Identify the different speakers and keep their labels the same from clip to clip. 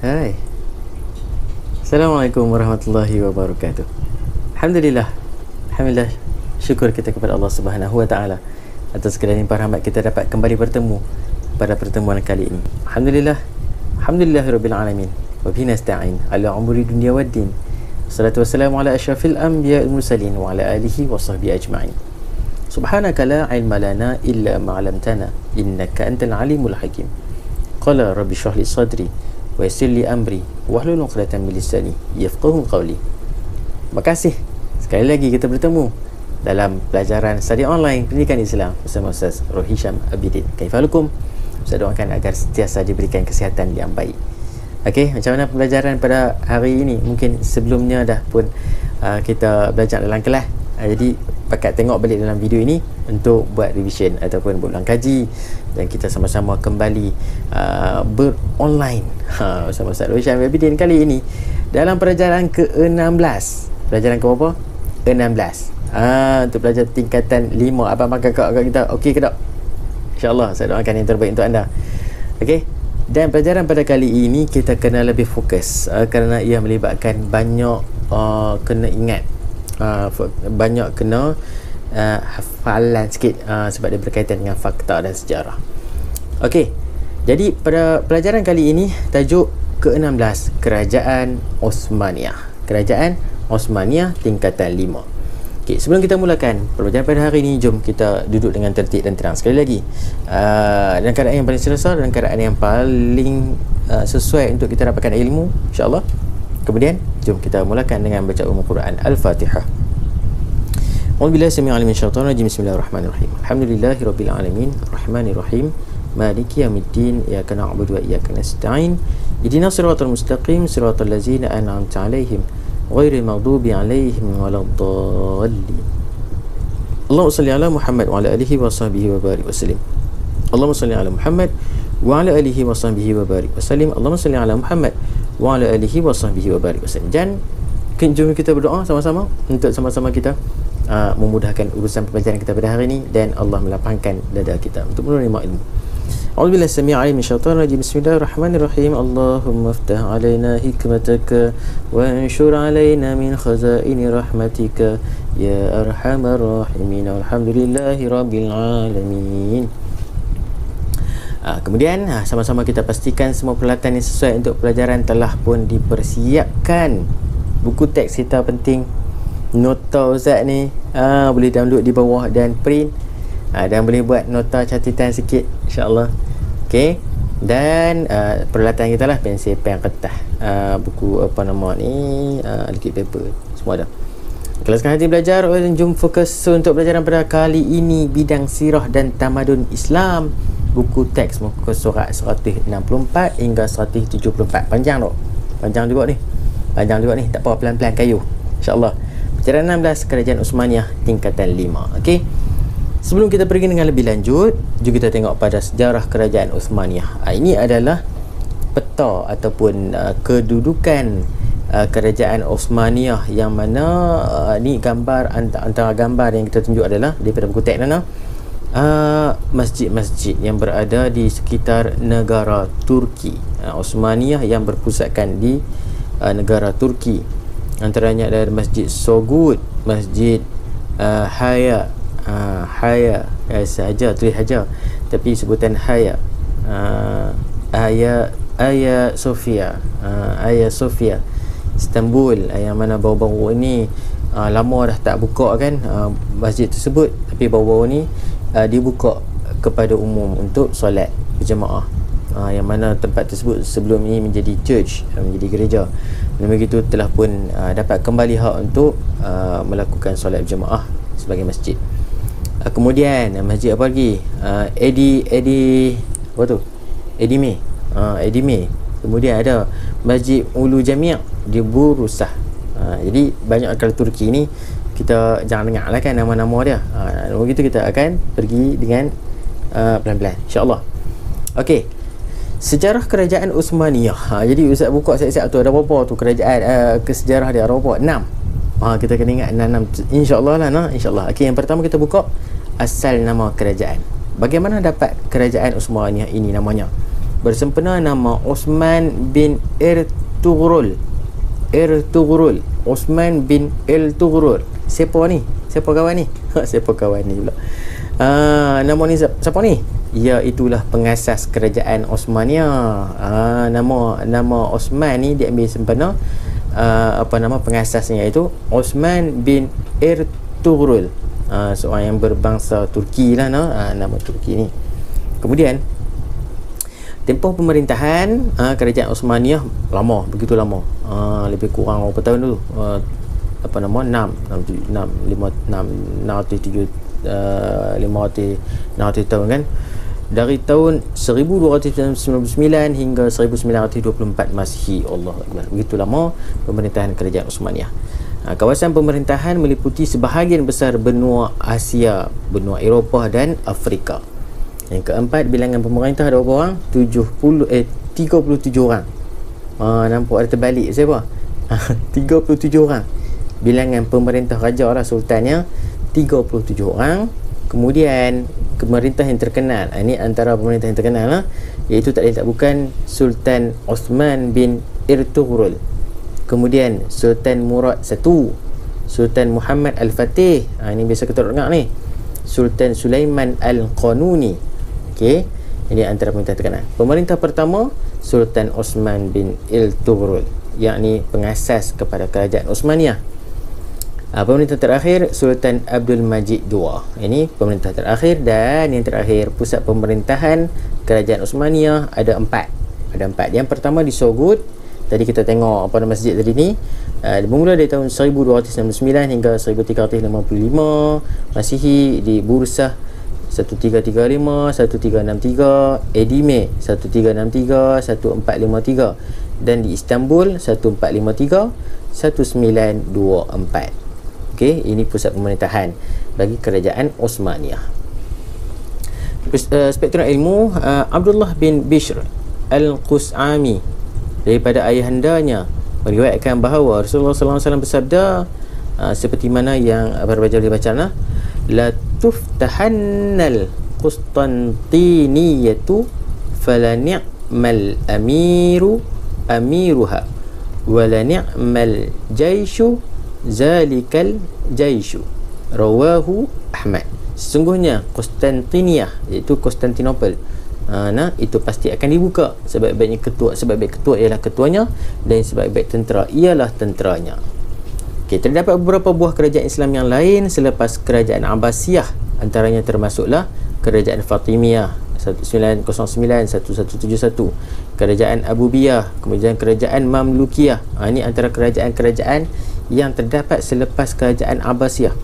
Speaker 1: Hai. Assalamualaikum warahmatullahi wabarakatuh. Alhamdulillah. Alhamdulillah. Syukur kita kepada Allah Subhanahu wa taala atas segala limpahan rahmat kita dapat kembali bertemu pada pertemuan kali ini. Alhamdulillah. Alhamdulillahirabbil alamin. Wa bihi nasta'in ala umuri dunya waddin. Wassalatu wassalamu ala asyrafil anbiya'il mursalin wa ala alihi wa sahbihi ajma'in. Subhanaka la ilma lana illa ma 'allamtana innaka antal alimul hakim. Qala rabbi shrah li sadri wa yassir li amri wahlul 'uqdatam min lisani yafqahu qawli. Terima kasih sekali lagi kita bertemu dalam pelajaran study online pendidikan Islam bersama Ustaz Rohisham Abidin. Kaifalukum? Saya doakan agar sentiasa diberikan kesihatan yang baik. Okey, macam mana pembelajaran pada hari ini? Mungkin sebelumnya dah pun kita belajar dalam kelas. Jadi pakat tengok balik dalam video ini untuk buat revision ataupun buat ulang kaji, dan kita sama-sama kembali beronline bersama Ustaz Rohisham Abidin kali ini dalam pelajaran ke-16. Pelajaran ke berapa? 16. Untuk pelajar tingkatan 5. Abang kakak kita okey ke tak? InsyaAllah saya doakan yang terbaik untuk anda. Okey. Dan pelajaran pada kali ini kita kena lebih fokus kerana ia melibatkan banyak kena ingat, banyak kena hafalan sikit, sebab dia berkaitan dengan fakta dan sejarah. Okey. Jadi pada pelajaran kali ini tajuk ke-16, Kerajaan Osmaniyah. Kerajaan Osmaniyah tingkatan 5. Okey, sebelum kita mulakan pelajaran pada hari ini, jom kita duduk dengan tertib dan tenang sekali lagi. Dalam keadaan yang paling selesa, dalam keadaan yang paling sesuai untuk kita dapatkan ilmu, insya-Allah. Kemudian jom kita mulakan dengan baca Quran Al-Fatihah. A'udzubillahi samii'il 'alim minasyaitonir rajim. Bismillahirrahmanirrahim. Alhamdulillahirabbil alamin, arrahmanirrahim, maliki yaumiddin, iyyaka na'budu wa iyyaka nasta'in. Ihdinas siratal mustaqim, siratal ladzina an'amta 'alaihim ghairil maghdubi 'alaihim waladdallin. Allahumma shalli ala Muhammad wa ala alihi wa sahbihi wa barik wasallim. Allahumma shalli ala Muhammad wa ala alihi wa sahbihi wa barik wasallim. Allahumma shalli ala Muhammad wa ala alihi wa sahbihi wa barik wasallim. Dan jom kita berdoa sama-sama untuk sama-sama kita memudahkan urusan pembelajaran kita pada hari ini, dan Allah melapangkan dada kita untuk menerima ilmu. A'udzubillahi samii'il 'alim minasyaitonir rajim. Bismillahirrahmanirrahim. Allahumma iftah 'alaina hikmataka wa anshur 'alaina min khazaini rahmatika ya arhamar rahimin. Alhamdulillahirabbil alamin. Kemudian sama-sama kita pastikan semua peralatan yang sesuai untuk pelajaran telah pun dipersiapkan. Buku teks kita penting, nota Ustaz ni boleh download di bawah dan print, dan boleh buat nota catatan sikit, insya-Allah. Okey. Dan peralatan kita lah, pensel, pen, kertas, buku apa nama ni, liquid paper, semua ada. Kalau sekarang hati belajar, jom fokus untuk pelajaran pada kali ini bidang sirah dan tamadun Islam. Buku teks muka surat 164 hingga 174. Panjang tak? Panjang juga ni. Panjang juga ni. Tak apa, pelan-pelan kayu, insya-Allah. Pelajaran 16, Kerajaan Osmaniyah tingkatan 5. Okey. Sebelum kita pergi dengan lebih lanjut, jom kita tengok pada sejarah Kerajaan Osmaniyah. Ini adalah peta ataupun kedudukan Kerajaan Osmaniyah, yang mana ni gambar, antara gambar yang kita tunjuk adalah daripada buku teks mana, masjid-masjid yang berada di sekitar negara Turki. Osmaniyah yang berpusatkan di negara Turki. Antaranya ada Masjid Sogud, Masjid Haya, sahaja tulis Haja, tapi sebutan Haya, Aya Sofia, Aya Sofia, Istanbul, yang mana baru-baru ni lama dah tak buka kan masjid tersebut, tapi baru-baru ni dibuka kepada umum untuk solat berjemaah. Yang mana tempat tersebut sebelum ini menjadi church, menjadi gereja, dan begitu telah pun dapat kembali hak untuk melakukan solat berjemaah sebagai masjid. Kemudian masjid apa lagi? Apa tu? Edime. Edime. Kemudian ada Masjid Ulu Jami' di Burusah. Jadi banyak kalau Turki ni kita jangan dengar lah kan nama-nama dia. Begitu kita akan pergi dengan pelan-pelan, insya-Allah. Okey. Sejarah Kerajaan Osmaniyah. Jadi Ustaz buka siap-siap tu ada berapa tu kerajaan, kesejarah dia ada berapa? 6. Kita kena ingat 6 insya-Allah lah, insya-Allah. Okey, yang pertama kita buka. asal nama kerajaan. Bagaimana dapat kerajaan Utsmaniyah ini namanya? bersempena nama Osman bin Ertugrul. Osman bin Ertugrul. Siapa ni? Siapa kawan ni? Siapa kawan ni pula? Nama ni siapa ni? Ya, itulah pengasas kerajaan Osmania. Nama Osman ni diambil sempena nama pengasasnya, iaitu Osman bin Ertugrul, seorang yang berbangsa Turki lah, nama Turki ni. Kemudian tempoh pemerintahan kerajaan Osmania lama, begitu lama, lebih kurang berapa tahun dulu, 500 tahun kan, dari tahun 1299 hingga 1924 Masihi. Allah Akbar, begitu lama pemerintahan kerajaan Osmania. Kawasan pemerintahan meliputi sebahagian besar benua Asia, benua Eropah dan Afrika. Yang keempat, bilangan pemerintah ada berapa orang? 37 orang. Nampak ada terbalik siapa? 37 orang. Bilangan pemerintah raja lah, sultannya 37 orang. Kemudian pemerintah yang terkenal, ini antara pemerintah yang terkenal lah, iaitu tak lain tak bukan Sultan Osman bin Ertugrul. Kemudian Sultan Murad I, Sultan Muhammad Al-Fatih, ini biasa kita dengar ni, Sultan Sulaiman Al-Qanuni. Okey, ini antara pemerintah terkenal. Pemerintah pertama Sultan Osman bin Ertugrul, yakni pengasas kepada kerajaan Osmania. Pemerintah terakhir Sultan Abdul Majid II. Ini pemerintah terakhir. Dan yang terakhir, pusat pemerintahan kerajaan Osmania ada empat. Yang pertama di Sogod. Tadi kita tengok masjid tadi ni, bermula dari tahun 1269 hingga 1355 Masihi. Di Bursah 1335, 1363, Edime 1363, 1453, dan di Istanbul 1453, 1924. Okey, ini pusat pemerintahan bagi kerajaan Osmania. Spektrum ilmu, Abdullah bin Bishr Al-Qusami daripada ayahandanya meriwayatkan bahawa Rasulullah SAW bersabda, seperti mana yang baca la tuftahannal Qustantiniyatu fala ni'mal amiruha wala ni'mal jaishu zalikal jaishu, rawahu Ahmad. Sesungguhnya Konstantinia, iaitu Konstantinopel, itu pasti akan dibuka. Sebaik-baik ketua ialah ketuanya, dan sebaik-baik tentera ialah tenteranya. Okey, terdapat beberapa buah kerajaan Islam yang lain selepas kerajaan Abbasiyah, antaranya termasuklah kerajaan Fatimiyah 1909 1171, kerajaan Abubiyah, kemudian kerajaan Mamlukiyah. Ini antara kerajaan-kerajaan yang terdapat selepas kerajaan Abbasiyah.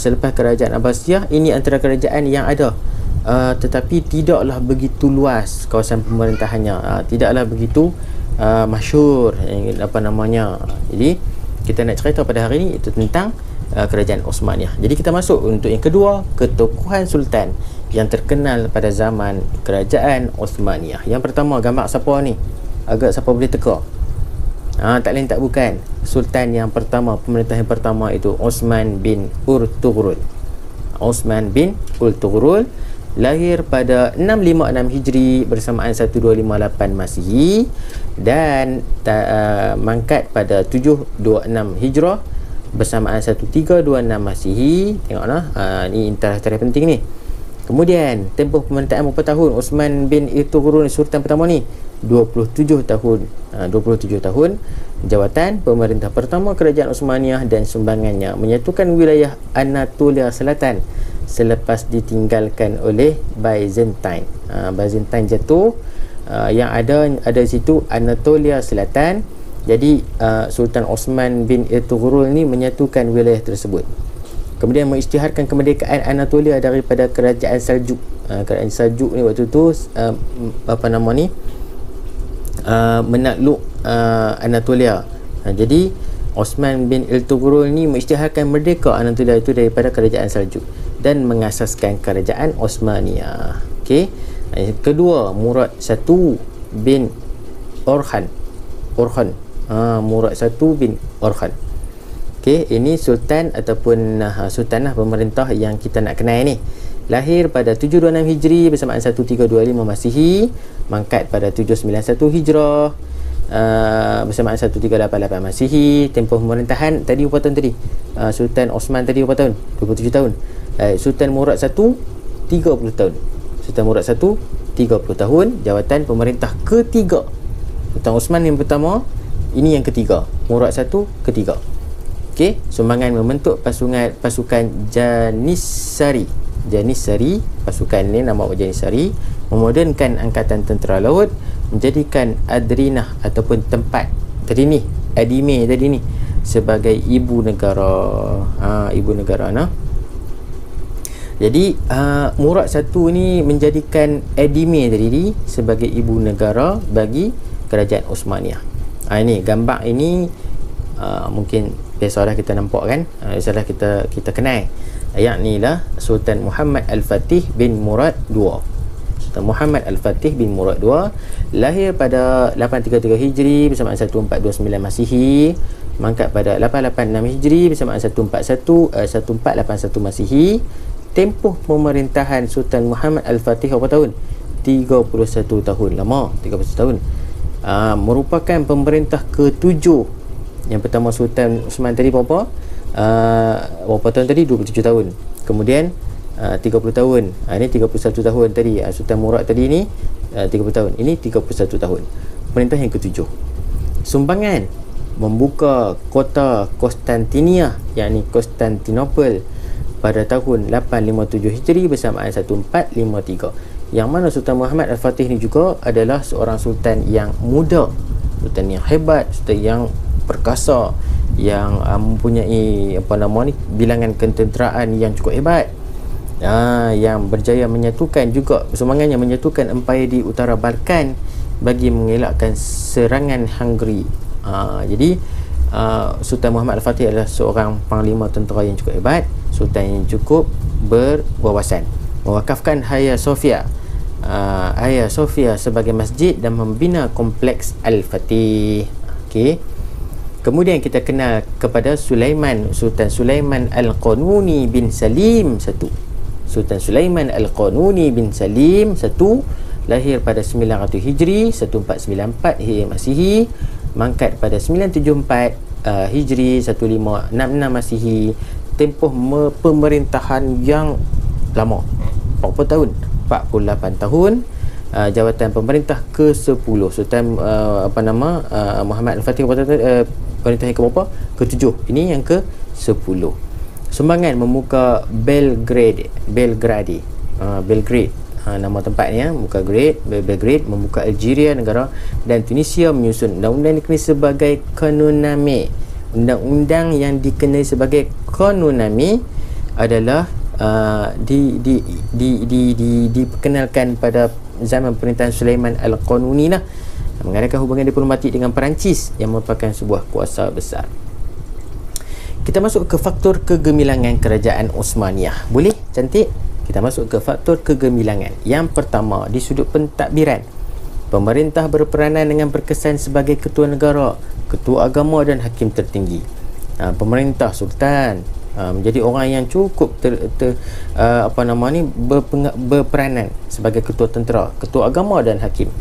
Speaker 1: Selepas kerajaan Abbasiyah, ini antara kerajaan yang ada, tetapi tidaklah begitu luas kawasan pemerintahannya, tidaklah begitu masyhur, Jadi kita nak cerita pada hari ini itu tentang kerajaan Osmaniyah. Jadi kita masuk untuk yang kedua, ketokohan sultan yang terkenal pada zaman kerajaan Osmaniyah. Yang pertama, gambar siapa ni? Agak siapa boleh teka? Tak lain tak bukan sultan yang pertama, pemerintah yang pertama, itu Osman bin Ertugrul. Osman bin Ertugrul lahir pada 656 Hijri bersamaan 1258 Masihi, dan mangkat pada 726 Hijrah bersamaan 1326 Masihi. Tengoklah, ni tarikh penting ni. Kemudian tempoh pemerintahan berapa tahun Osman bin Ertugrul, sultan pertama ni? 27 tahun. 27 tahun jawatan pemerintah pertama kerajaan Osmaniyah, dan sumbangannya menyatukan wilayah Anatolia Selatan selepas ditinggalkan oleh Byzantine. Byzantine jatuh, yang ada di situ Anatolia Selatan. Jadi Sultan Osman bin Ertugrul ni menyatukan wilayah tersebut. Kemudian mengisytiharkan kemerdekaan Anatolia daripada kerajaan Saljuk. Kerajaan Saljuk ni waktu tu menakluk Anatolia. Jadi Osman bin Ertugrul ni mengisytiharkan merdeka Anatolia itu daripada kerajaan Saljuk dan mengasaskan kerajaan Osmaniyah. Okey. Yang kedua, Murad I bin Orhan. Murad I bin Orhan. Okey, ini sultan ataupun sultanah pemerintah yang kita nak kenal ni. lahir pada 726 Hijri bersamaan 1325 Masihi, mangkat pada 791 Hijrah bersamaan 1388 Masihi. Tempoh pemerintahan tadi berapa tahun tadi? Sultan Osman tadi berapa tahun? 27 tahun. Sultan Murad I 30 tahun. Sultan Murad I 30 tahun. Jawatan pemerintah ketiga. Sultan Osman yang pertama, ini yang ketiga. Murad I ketiga. Okey, sumbangan membentuk pasukan Janissary. Janissary, pasukan ni nama Janissary, memodernkan angkatan tentera laut, menjadikan Adrinah ataupun tempat tadi ni, Adime tadi ni sebagai ibu negara. Ibu negara nah. Jadi Murad I ni menjadikan Adime tadi ni sebagai ibu negara bagi kerajaan Osmaniyah. Ini gambar ini mungkin biasalah kita nampak kan, biasalah kita kenal. Yakni lah Sultan Muhammad Al-Fatih bin Murad II. Sultan Muhammad Al-Fatih bin Murad II lahir pada 833 Hijri bersamaan 1429 Masihi, mangkat pada 886 Hijri bersamaan 1481 Masihi. Tempoh pemerintahan Sultan Muhammad Al-Fatih berapa tahun? 31 tahun. Lama, 31 tahun. Merupakan pemerintah ke-7. Yang pertama Sultan Osman tadi berapa tahun tadi? 27 tahun. Kemudian 30 tahun. Ini 31 tahun tadi. Sultan Murad tadi ni 30 tahun. Ini 31 tahun. Pemerintah yang ke-7. Sumbangan membuka kota Konstantinia, yakni Konstantinopel, pada tahun 857 Hijri bersamaan 1453. Yang mana Sultan Muhammad Al-Fatih ni juga adalah seorang sultan yang muda, sultan yang hebat, sultan yang perkasa, yang mempunyai bilangan ketenteraan yang cukup hebat, yang berjaya menyatukan juga, sumbangannya menyatukan empayar di utara Balkan bagi mengelakkan serangan Hungary. Jadi Sultan Muhammad Al-Fatih adalah seorang panglima tentera yang cukup hebat, sultan yang cukup berwawasan. Mewakafkan Hagia Sophia sebagai masjid dan membina kompleks Al-Fatih. Okey. Kemudian kita kenal kepada Sulaiman, Sultan Sulaiman Al-Qanuni bin Salim I. Sultan Sulaiman Al-Qanuni bin Salim I lahir pada 900 Hijri 1494 Masihi, mangkat pada 974 Hijri 1566 Masihi. Tempoh pemerintahan yang lama, 40 tahun, 48 tahun. Jawatan pemerintah ke-10 Sultan Muhammad Al-Fatih pemerintah yang ke-berapa? Ke-7. Ini yang ke-10. Sumbangan membuka Belgrade, nama tempatnya, membuka Belgrade, membuka Algeria negara, dan Tunisia, menyusun undang-undang dikenali sebagai Qanuname. Undang-undang yang dikenali sebagai Qanuname adalah diperkenalkan pada zaman pemerintahan Sulaiman Al-Qanuni lah, mengadakan hubungan diplomatik dengan Perancis yang merupakan sebuah kuasa besar. Kita masuk ke faktor kegemilangan kerajaan Osmaniyah. Boleh? Cantik. Kita masuk ke faktor kegemilangan. Yang pertama, di sudut pentadbiran, pemerintah berperanan dengan berkesan sebagai ketua negara, ketua agama dan hakim tertinggi. Pemerintah sultan menjadi orang yang cukup berperanan sebagai ketua tentera, ketua agama dan hakim.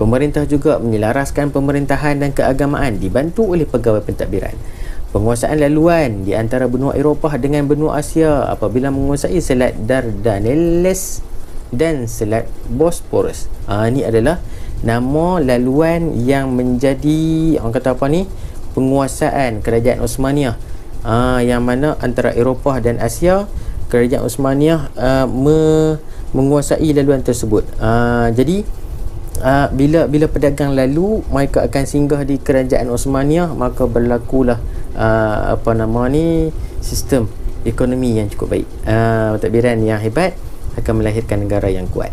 Speaker 1: Pemerintah juga menyelaraskan pemerintahan dan keagamaan dibantu oleh pegawai pentadbiran. Penguasaan laluan di antara benua Eropah dengan benua Asia apabila menguasai Selat Dardanelles dan Selat Bosporus. Ini adalah nama laluan yang menjadi penguasaan kerajaan Osmaniyah, yang mana antara Eropah dan Asia, kerajaan Osmaniyah menguasai laluan tersebut. Jadi bila pedagang lalu, mereka akan singgah di kerajaan Osmaniyah, maka berlakulah sistem ekonomi yang cukup baik. Pentadbiran yang hebat akan melahirkan negara yang kuat.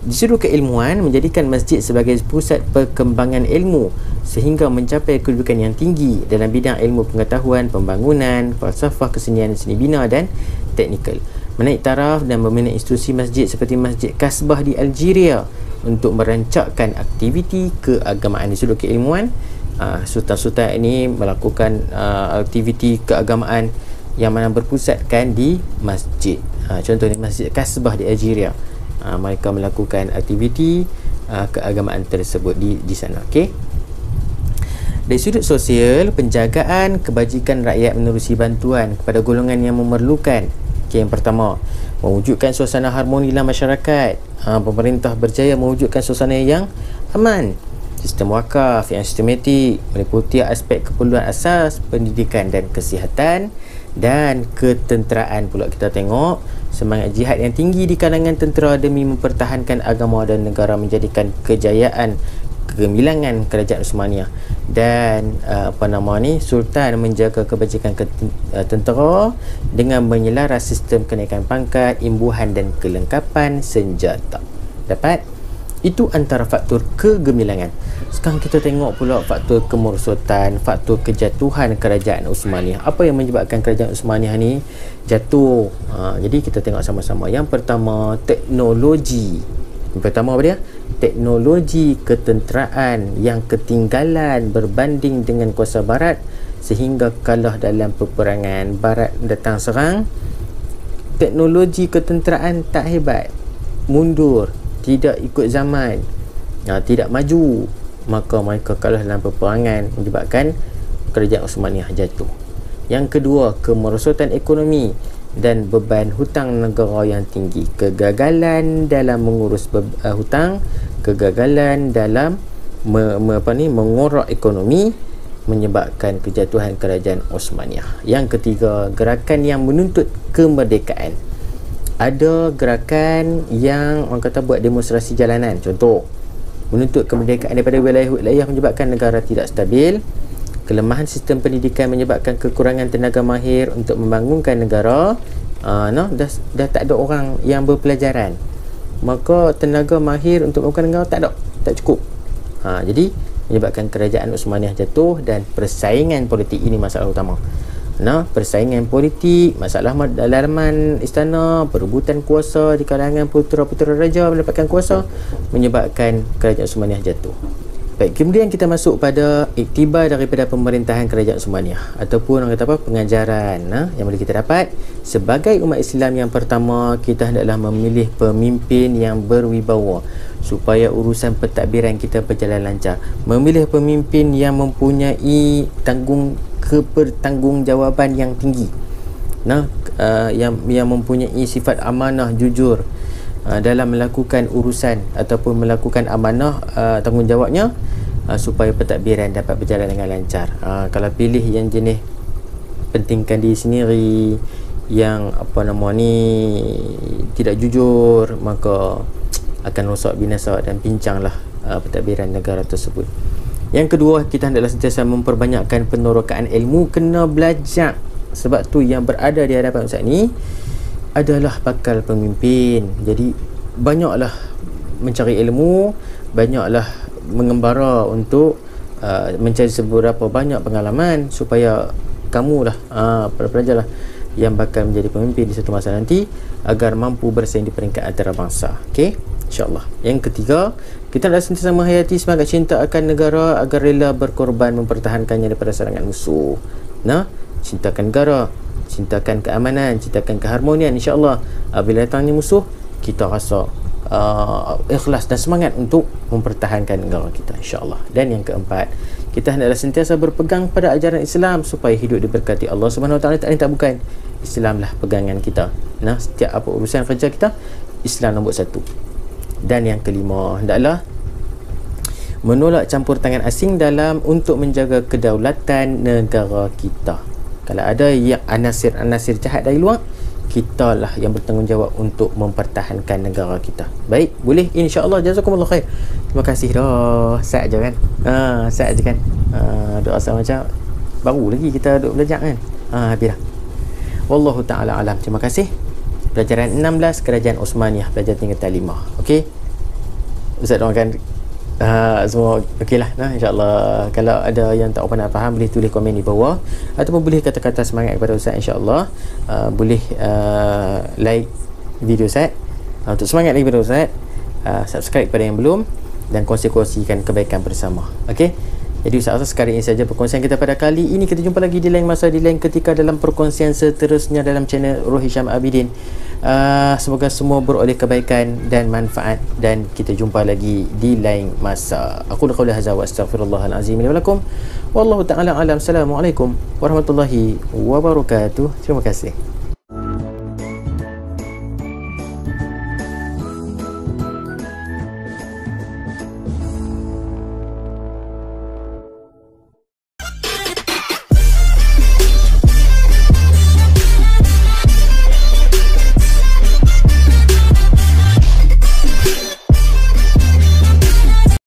Speaker 1: Di sudut keilmuan, menjadikan masjid sebagai pusat perkembangan ilmu sehingga mencapai kedudukan yang tinggi dalam bidang ilmu pengetahuan, pembangunan, falsafah, kesenian, seni bina dan teknikal. Menaik taraf dan membina institusi masjid seperti Masjid Kasbah di Algeria untuk merancangkan aktiviti keagamaan. Di sudut keilmuan, sultan-sultan ini melakukan aktiviti keagamaan yang mana berpusatkan di masjid. Contohnya Masjid Kasbah di Algeria. Mereka melakukan aktiviti keagamaan tersebut di sana. Okey. Dari sudut sosial, penjagaan kebajikan rakyat menerusi bantuan kepada golongan yang memerlukan. Okey, yang pertama, mewujudkan suasana harmoni dalam masyarakat. Pemerintah berjaya mewujudkan suasana yang aman. Sistem wakaf yang sistematik meliputi aspek keperluan asas pendidikan dan kesihatan dan ketenteraan. Pula kita tengok semangat jihad yang tinggi di kalangan tentera demi mempertahankan agama dan negara menjadikan kejayaan kegemilangan kerajaan Uthmaniyah. Dan Sultan menjaga kebajikan tentera dengan menyelaras sistem kenaikan pangkat, imbuhan dan kelengkapan senjata. Dapat? Itu antara faktor kegemilangan. Sekarang kita tengok pula faktor kemerosotan, faktor kejatuhan kerajaan Uthmaniyah. Apa yang menyebabkan kerajaan Uthmaniyah ni jatuh? Jadi kita tengok sama-sama. Yang pertama, teknologi. Yang pertama apa dia? Teknologi ketenteraan yang ketinggalan berbanding dengan kuasa barat sehingga kalah dalam peperangan. Barat datang serang, teknologi ketenteraan tak hebat, mundur, tidak ikut zaman, tidak maju, maka mereka kalah dalam peperangan, menyebabkan kerajaan Uthmaniyah jatuh. Yang kedua, kemerosotan ekonomi dan beban hutang negara yang tinggi. Kegagalan dalam mengurus hutang, kegagalan dalam mengorak ekonomi menyebabkan kejatuhan kerajaan Uthmaniyah. Yang ketiga, gerakan yang menuntut kemerdekaan. Ada gerakan yang orang kata buat demonstrasi jalanan. Contoh, menuntut kemerdekaan daripada wilayah-wilayah menyebabkan negara tidak stabil. Kelemahan sistem pendidikan menyebabkan kekurangan tenaga mahir untuk membangunkan negara. Dah tak ada orang yang berpelajaran, maka tenaga mahir untuk membangunkan negara tak cukup. Jadi menyebabkan kerajaan Uthmaniyah jatuh. Dan persaingan politik, ini masalah utama. Persaingan politik, masalah dalaman istana, perebutan kuasa di kalangan putera-putera raja mendapatkan kuasa, menyebabkan kerajaan Uthmaniyah jatuh. Baik, kemudian kita masuk pada iktibar daripada pemerintahan kerajaan Uthmaniyah ataupun orang kata apa, pengajaran yang boleh kita dapat. Sebagai umat Islam yang pertama, kita hendaklah memilih pemimpin yang berwibawa supaya urusan pentadbiran kita berjalan lancar. Memilih pemimpin yang mempunyai kebertanggungjawabaan yang tinggi, yang mempunyai sifat amanah, jujur dalam melakukan urusan ataupun melakukan amanah tanggungjawabnya, supaya pentadbiran dapat berjalan dengan lancar. Kalau pilih yang jenis pentingkan diri sendiri, yang tidak jujur, maka akan rosak, binasa dan pincanglah pentadbiran negara tersebut. Yang kedua, kita hendaklah sentiasa memperbanyakkan penorokaan ilmu, kena belajar. Sebab tu yang berada di hadapan Ustaz ni adalah bakal pemimpin. Jadi banyaklah mencari ilmu, banyaklah mengembara untuk mencari seberapa banyak pengalaman supaya kamulah para pelajarlah yang bakal menjadi pemimpin di satu masa nanti, agar mampu bersaing di peringkat antarabangsa. Okey, insya-Allah. Yang ketiga, kita dah sentiasa menghayati semangat cinta akan negara agar rela berkorban mempertahankannya daripada serangan musuh. Cintakan negara, cintakan keamanan, cintakan keharmonian. InsyaAllah bila datangnya musuh, kita rasa ikhlas dan semangat untuk mempertahankan negara kita, insyaAllah. Dan yang keempat, kita hendaklah sentiasa berpegang pada ajaran Islam supaya hidup diberkati Allah Subhanahu Wa Taala. Tak bukan, Islamlah pegangan kita. Setiap apa urusan kerja kita, Islam nombor satu. Dan yang kelima, hendaklah menolak campur tangan asing dalam untuk menjaga kedaulatan negara kita. Kalau ada yang anasir-anasir jahat dari luar, kita lah yang bertanggungjawab untuk mempertahankan negara kita. Baik, boleh, insya-Allah. Jazakumullah khair. Terima kasih dah. Sat je kan? Sat je kan? Doa sama macam baru lagi kita duk belajar kan? Habis dah. Wallahu ta'ala alam. Terima kasih. Pelajaran 16, Kerajaan Uthmaniyah, pelajaran tingkatan 5. Okey, Ustaz doakan semua okey lah. InsyaAllah. Kalau ada yang tak pernah faham, boleh tulis komen di bawah, ataupun boleh kata-kata semangat kepada Ustaz. InsyaAllah boleh like video Ustaz untuk semangat lagi kepada Ustaz. Subscribe kepada yang belum, dan kongsi-kongsikan kebaikan bersama. Okey, Jadi Ustaz sekali ini saja perkongsian kita pada kali ini. Kita jumpa lagi di lain masa, di lain ketika dalam perkongsian seterusnya dalam channel Roh Hisham Abidin. Semoga semua beroleh kebaikan dan manfaat, dan kita jumpa lagi di lain masa. Aku qauli hadza wa astaghfirullahalazim li wa lakum. Wallahu ta'ala alam. Assalamualaikum warahmatullahi wabarakatuh. Terima kasih.